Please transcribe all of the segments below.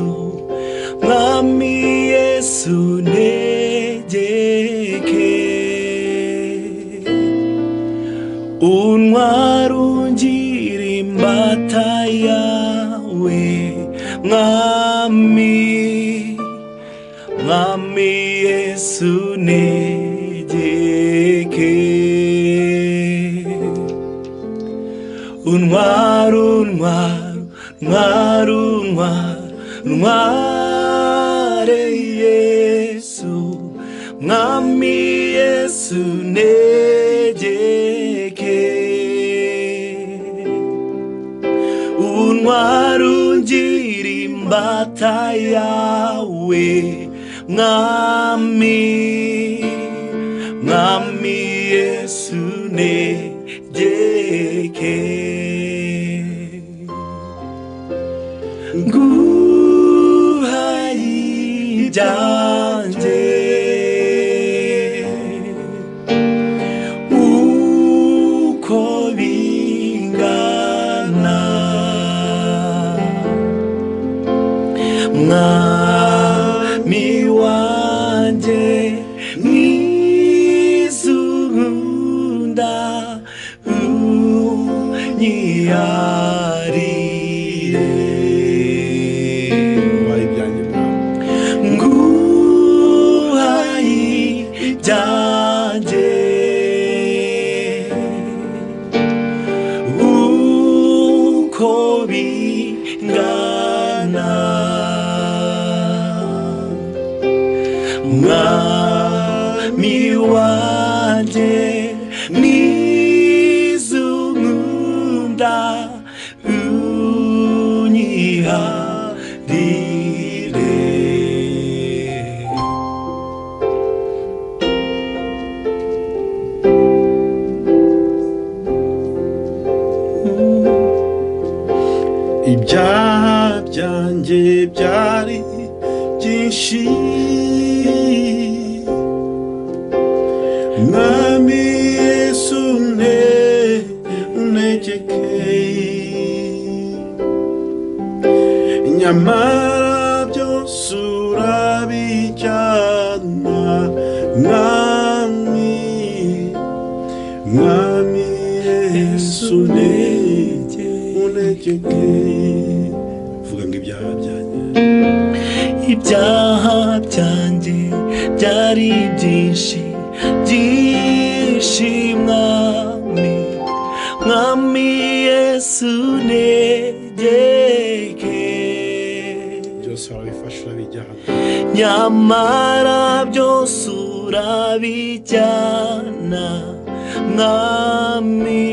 Yesu, mwami Yesu negeke, untwarungira imbata yawe, mwami, mwami Yesu negeke, untware Yesu, mwami Yesu negeke, untwarungira imbata yawe, mwami, mwami Yesu negeke, nguhaye ibyanje uko bingana, mwami wanje mwiza unkunda unyiharire, nguhaye ibyanje uko bingana, mwami wanje mwiza unkunda unyiharire. Ibyaha byanjye byari byinshi, mwami Yesu negeke, nyamara byose urabijyana, mwami, mwami Yesu unegeke, vuga ngo ibyaha byanjye, ibyaha byanjye byari byinshi byinshi, mwami, mwami Yesu negeke, byose urabifasha urabijyana, nyamara byose urabijyana, mwami,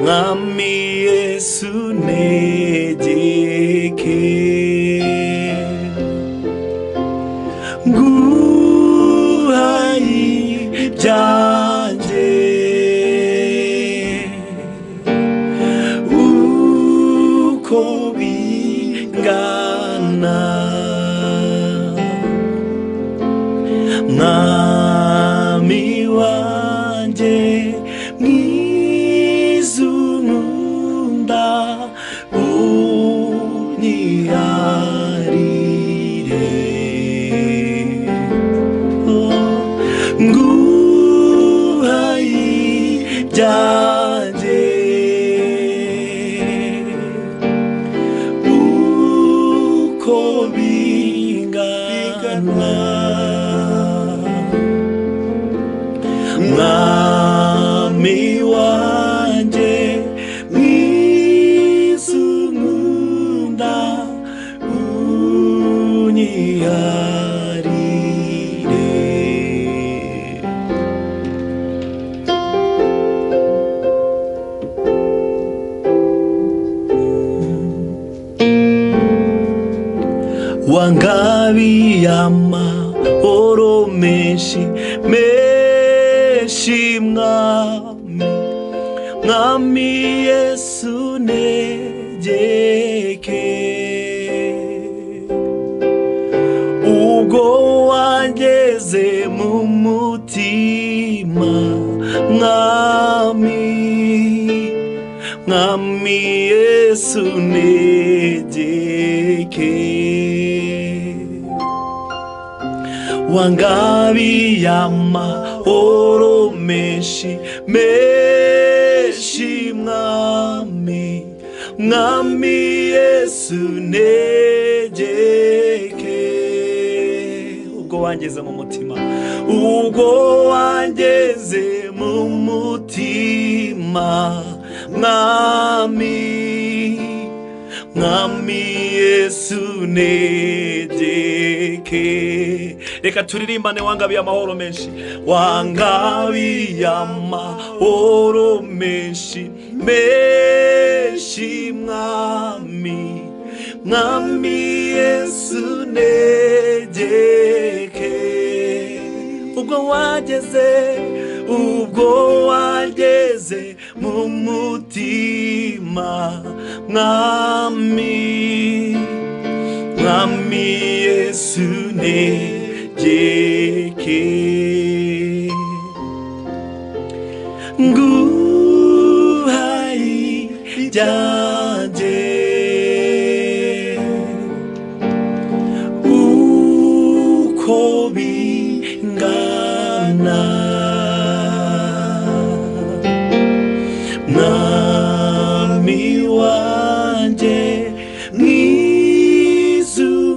mwami Yesu negeke, nguhaye ibyanje uko bingana, mwami wanje mwiza unkunda unyiharire, nguhaye ibyanje uko bingana, mwami wanje mwiza unkunda unyiharire. wangabiye amahoro menshi menshi, mwami, mwami Yesu negeke, ubwo wangeze mu mutima, mwami, mwami Yesu negeke, wangabiye amahoro menshi menshi mwami mwami Yesu negeke ubwo wangeze mu mutima ubwo wangeze mu mutima mwami mwami Yesu negeke reka turirimbane wangabiye amahoro menshi wangabiye amahoro menshi menshi mwami mwami Yesu negeke ubwo wageze mu mutima mwami mwami Yesu negeke nguhaye ryanje uko bingana mwami wanje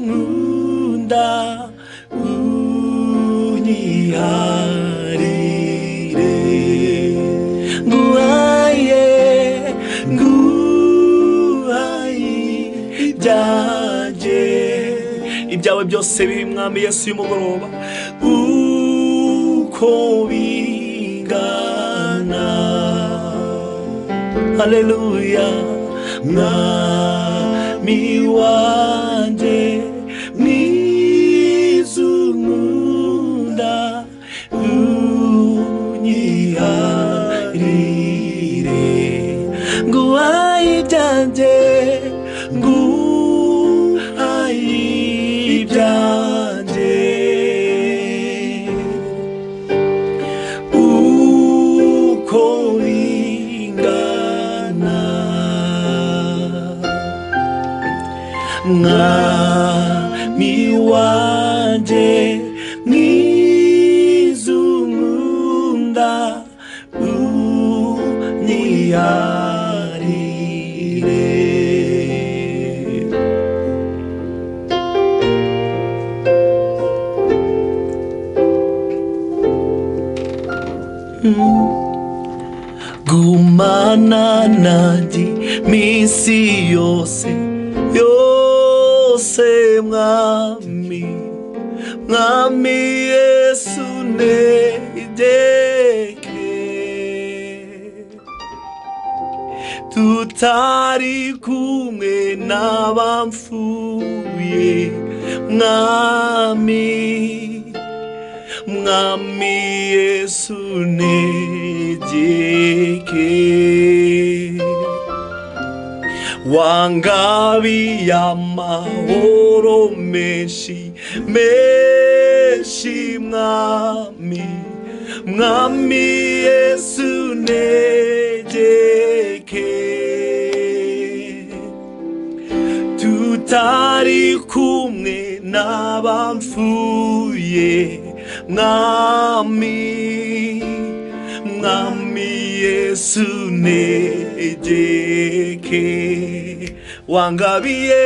mwizungunda unyiharire nguhaye ibyanje ibyawe byose biri mwami Yesu y'umugoroba uko bingana haleluya mwami wanje mwizungunda unyiharire nguhaye ibyanje uko bingana mwami wanje mwizungunda unyiharire gumana nanjye minsi yose yose mwami mwami Yesu negeke tutari kumwe n'abapfuye mwami mwami Yesu negeke wangabiye amahoro menshi menshi mwami mwami Yesu negeke tutari kumwe n'abapfuye mwami mwami Yesu negeke wangabiye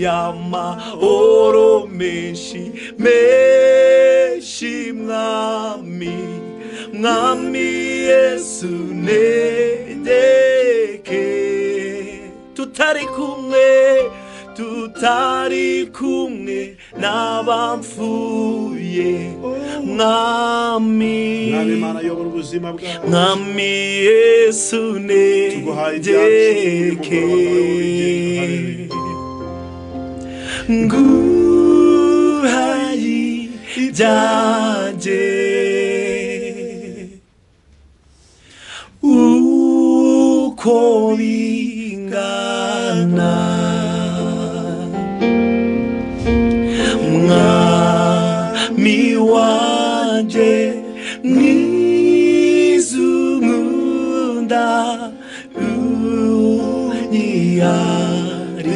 amahoro menshi menshi mwami mwami Yesu negeke tutari kumwe n'abapfuye mwami mwami Yesu negeke nguhaye ibyanje uko bingana mwami wanje mwizungunda unyiharire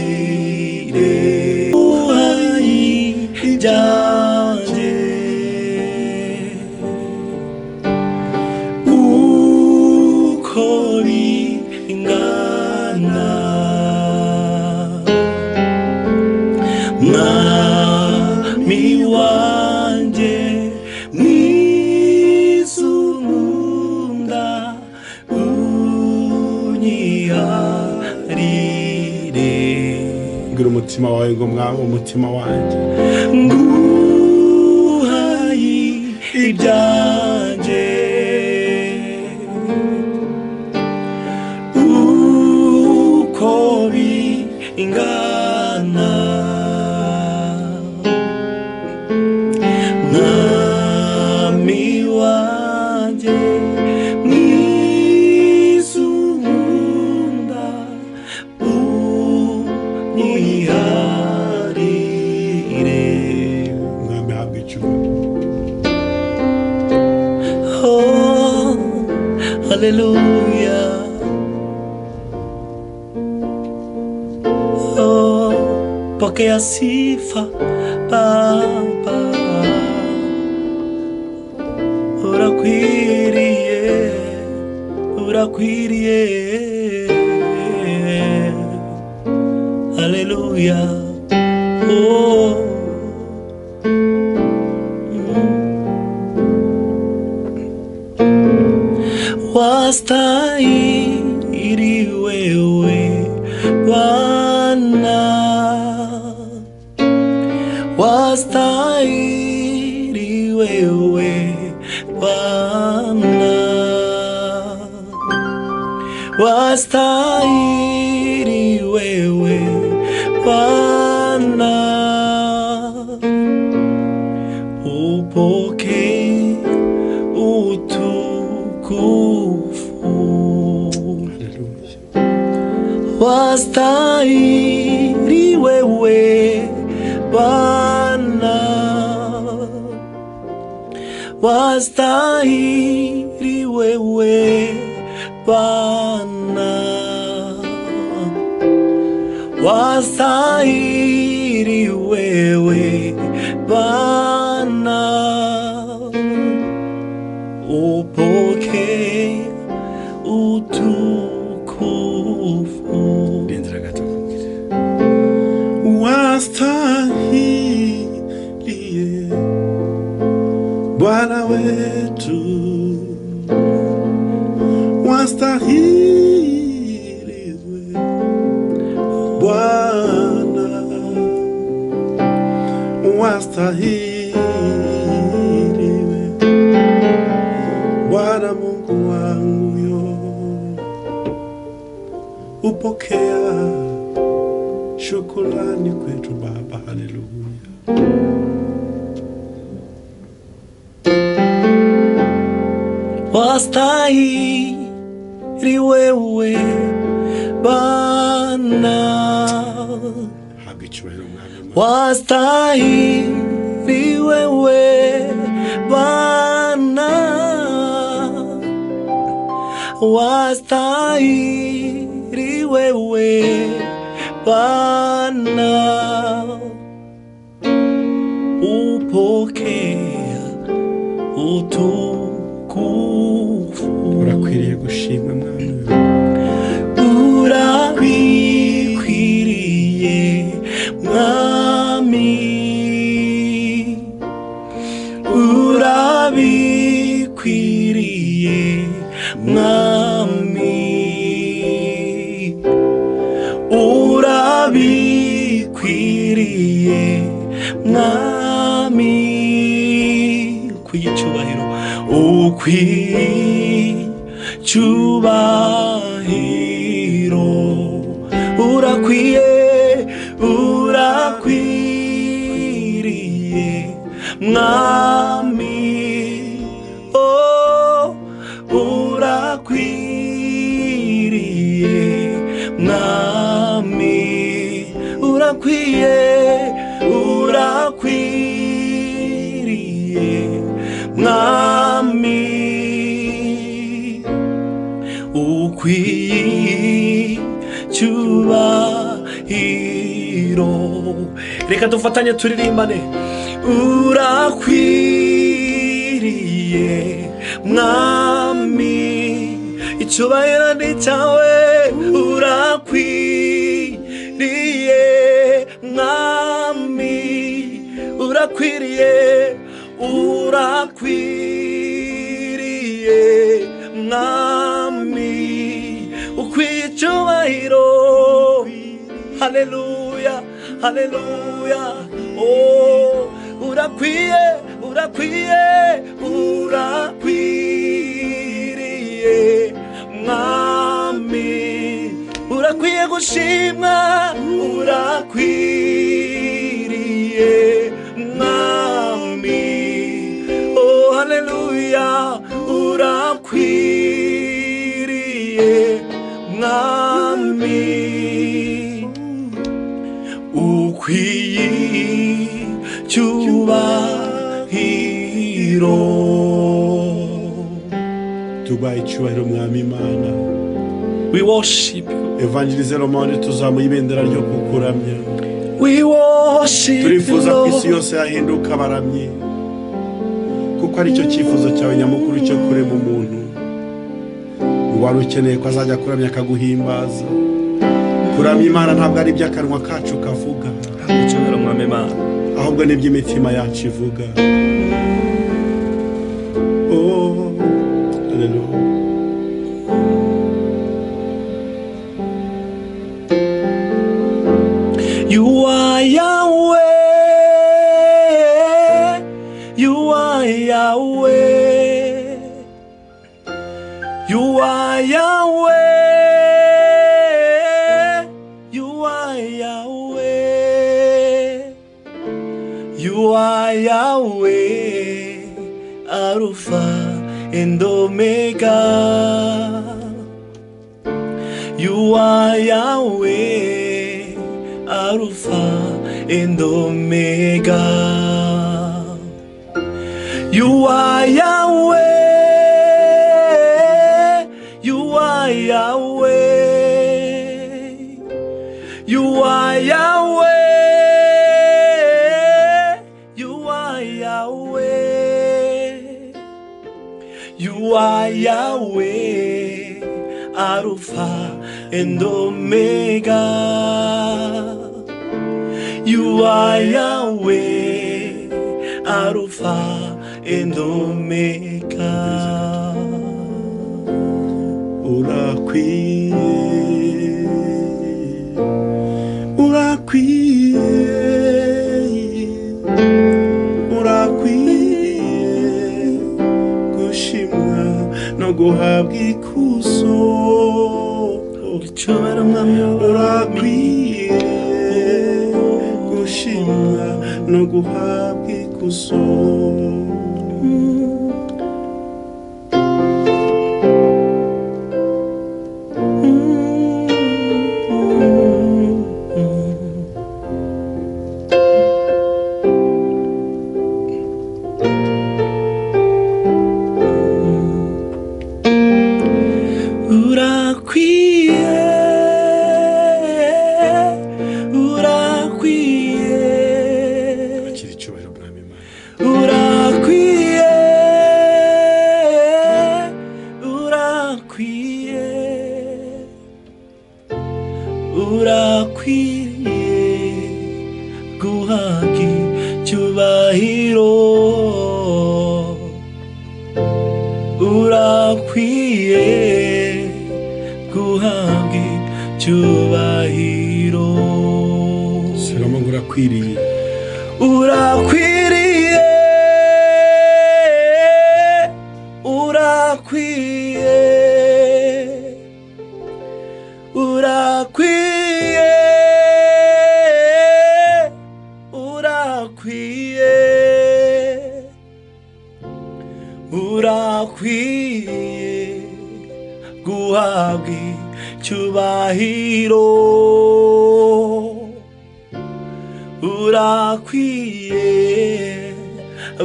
mwami wanjye mwiza unkunda unyiharire. Mbwira umutima wawe ngo mwami umutima wanjye nguhaye ibyanjye uko bingana. Mwami wanjye mwiza unkunda unyiharire. mwami habwa icyubahiro. Oh, hallelujah. Oh, pokea sifa Baba, urakwiriye, urakwiriye. Hallelujah. Oh, wastahili wewe Bwana, wastahili wewe Bwana, wastahili wewe Bwana, upokee utukufu. Wastahili wewe Bwana, wastahili wewe Bwana, wastahili wewe Bwana, upokee utukufu. Ndenzera gato wastahili Bwana wetu, wastahili Bwana, wastahili Bwana Mungu wangu yo, upokea shukrani kwetu Baba. Haleluya. Wastahili wewe Bwana, habwa icyubahiro mwami. wastahili wewe Bwana, wastahili wewe Bwana, upokea utukufu. Urakwiriye gushimwa mwami. Urabikwiriye mwami, urabikwiriye mwami, urabikwiriye mwami, kw'icyubahiro ukw'icyubahiro. Urakwiye, urakwiriye mwami, oh, urakwiriye mwami, urakwiye, urakwiriye mwami, ukw'icyubahiro. Reka dufatanye turirimbane. Urakwiriye mwami, icyubahiro ni cyawe. Urakwiriye mwami, urakwiriye urakwiriye mwami ukwiye icyubahiro haleluya haleluya oh urakwiye urakwiye urakwiriye mwami urakwiye gushimwa urakwiriye mwami oh haleluya urakwiriye mwami ukwiye icyubahiro tubaye icyubahiro mwami Imana. We worship you. Evangélisez le monde, tuzamuye ibendera ryo kukuramya. We worship turifuza ko isi you. yose yahinduka abaramyi, kuko ari cyo cyifuzo cyawe nyamukuru cyo kurema umuntu. Wari ukeneye ko azajya kuramya akaguhimbaza. Kuramya Imana ntabwo ari iby'akanwa kacu kavuga, ahubwo ni iby'imitima yacu ivuga. Oh, haleluya. You are Yahweh, you are Yahweh, you are Yahweh, you are Yahweh, you are Yahweh, Alpha and Omega, you are Yahweh, Alpha and Omega. You are Yahweh, you are Yahweh, you are Yahweh, you are Yahweh, you are Yahweh, Alpha and Omega. You are Yahweh, Alpha and Omega. Urakwiye, urakwiye, urakwiye gushimwa no guhabwa ikuzo. Urakwiye gushimwa no guhabwa ikuzo.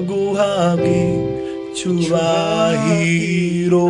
Guhabwa icyubahiro.